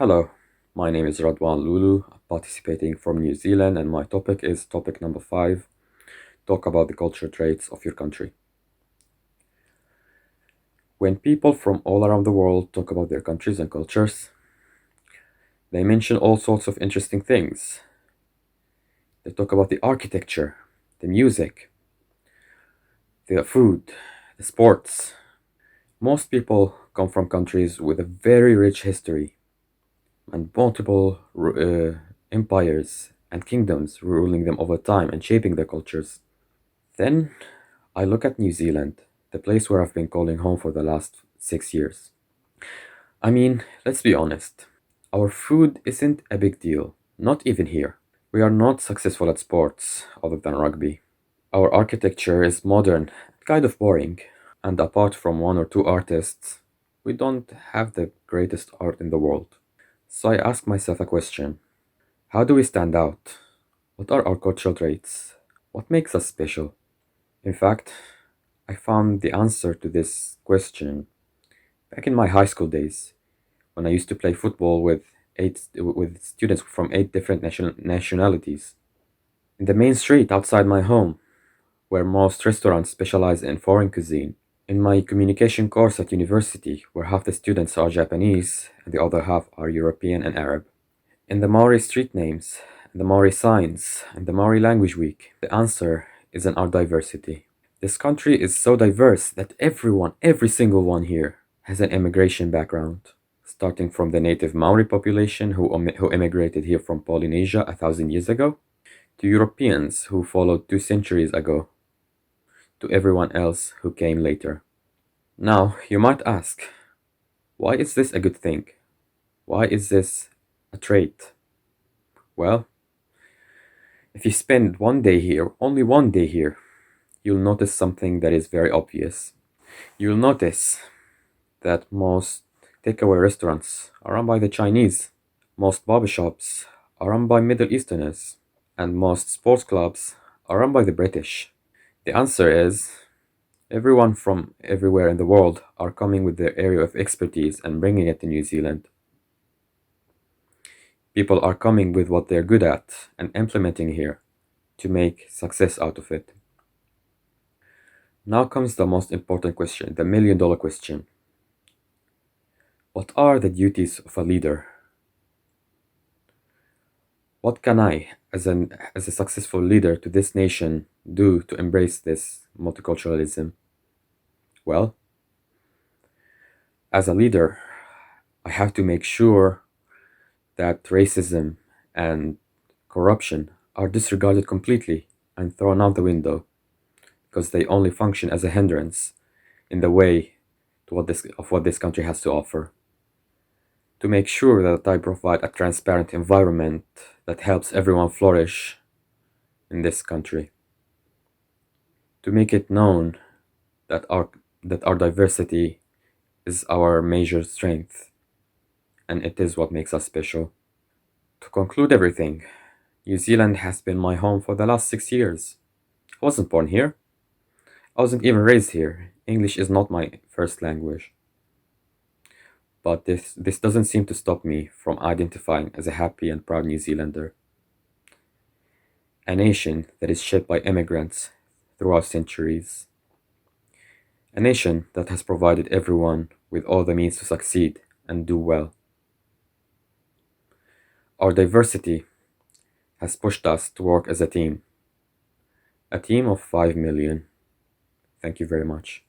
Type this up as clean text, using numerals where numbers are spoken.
Hello, my name is Radwan Loulou, participating from New Zealand, and my topic is topic number 5, talk about the culture traits of your country. When people from all around the world talk about their countries and cultures, they mention all sorts of interesting things. They talk about the architecture, the music, the food, the sports. Most people come from countries with a very rich history and multiple empires and kingdoms ruling them over time and shaping their cultures. Then I look at New Zealand, the place where I've been calling home for the last 6 years. I mean, let's be honest. Our food isn't a big deal, not even here. We are not successful at sports other than rugby. Our architecture is modern, kind of boring, and apart from one or two artists, we don't have the greatest art in the world. So I ask myself a question. How do we stand out? What are our cultural traits? What makes us special? In fact, I found the answer to this question back in my high school days when I used to play football with students from 8 different nationalities. In the main street outside my home, where most restaurants specialize in foreign cuisine. In my communication course at university, where half the students are Japanese and the other half are European and Arab. In the Maori street names, and the Maori signs, and the Maori language week, the answer is in our diversity. This country is so diverse that every single one here, has an immigration background, starting from the native Maori population who immigrated here from Polynesia 1,000 years ago, to Europeans who followed 2 centuries ago, to everyone else who came later. Now, you might ask, why is this a good thing? Why is this a trait? Well, if you spend one day here, only one day here, you'll notice something that is very obvious. You'll notice that most takeaway restaurants are run by the Chinese, most barbershops are run by Middle Easterners, and most sports clubs are run by the British. The answer is everyone from everywhere in the world are coming with their area of expertise and bringing it to New Zealand. People are coming with what they're good at and implementing here to make success out of it. Now comes the most important question, the million-dollar question. What are the duties of a leader? What can I, as a successful leader to this nation, do to embrace this multiculturalism? Well, as a leader, I have to make sure that racism and corruption are disregarded completely and thrown out the window, because they only function as a hindrance in the way to what this country has to offer. To make sure that I provide a transparent environment that helps everyone flourish in this country. To make it known that our diversity is our major strength, and it is what makes us special. To conclude everything, New Zealand has been my home for the last 6 years. I wasn't born here. I wasn't even raised here. English is not my first language. But this doesn't seem to stop me from identifying as a happy and proud New Zealander. A nation that is shaped by immigrants throughout centuries. A nation that has provided everyone with all the means to succeed and do well. Our diversity has pushed us to work as a team of 5 million. Thank you very much.